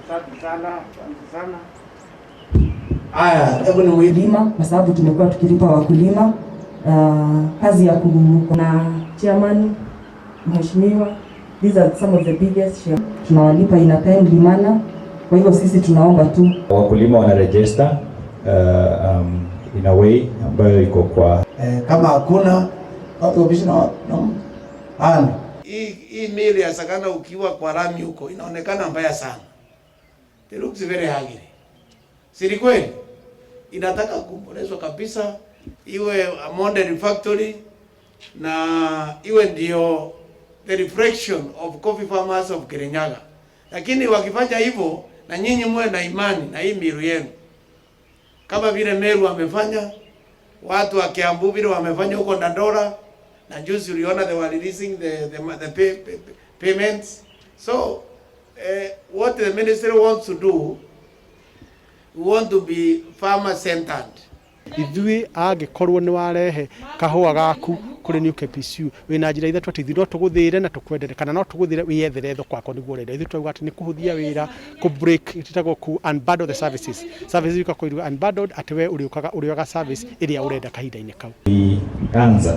Asante sana. Haya, hebu ni ulima kwa sababu tumekuwa tukilipa wakulima kazi ya kuna chairman mheshimiwa. These are some of the biggest share. Tunawalipa in a timely manner. Kwa hivyo sisi tunaomba tu wakulima wana register in a way ambayo iko kwa kama hakuna watu wabishana ana hii mili ya Sagana ukiwa kwa lami huko inaonekana mbaya sana. It looks very ugly. Si kweli? Inataka kuboreshwa kabisa, iwe a modern factory na iwe ndio the reflection of coffee farmers of Kirinyaga. Lakini wakifanya hivyo na nyinyi muwe na imani na hii miru yenu. Kama vile Meru wamefanya, watu wa Kiambu vile wamefanya huko Dandora, na juzi uliona they were releasing the payments. So what the ministry wants to do, we want to be farmer centered. Ithui angikorwo ni warehe kahua gaku kuri New KPCU wina njira ithatũ ati no tuguthire na tukwendere kana no tuguthire wiyethere thoko kwako niguo renda ithui twauga ati ni kuhuthia wira ku break itagwo ku unbundle the services ika koirwa unbundled ati we uriokaga service iria urenda kahinda-ini kau. Anza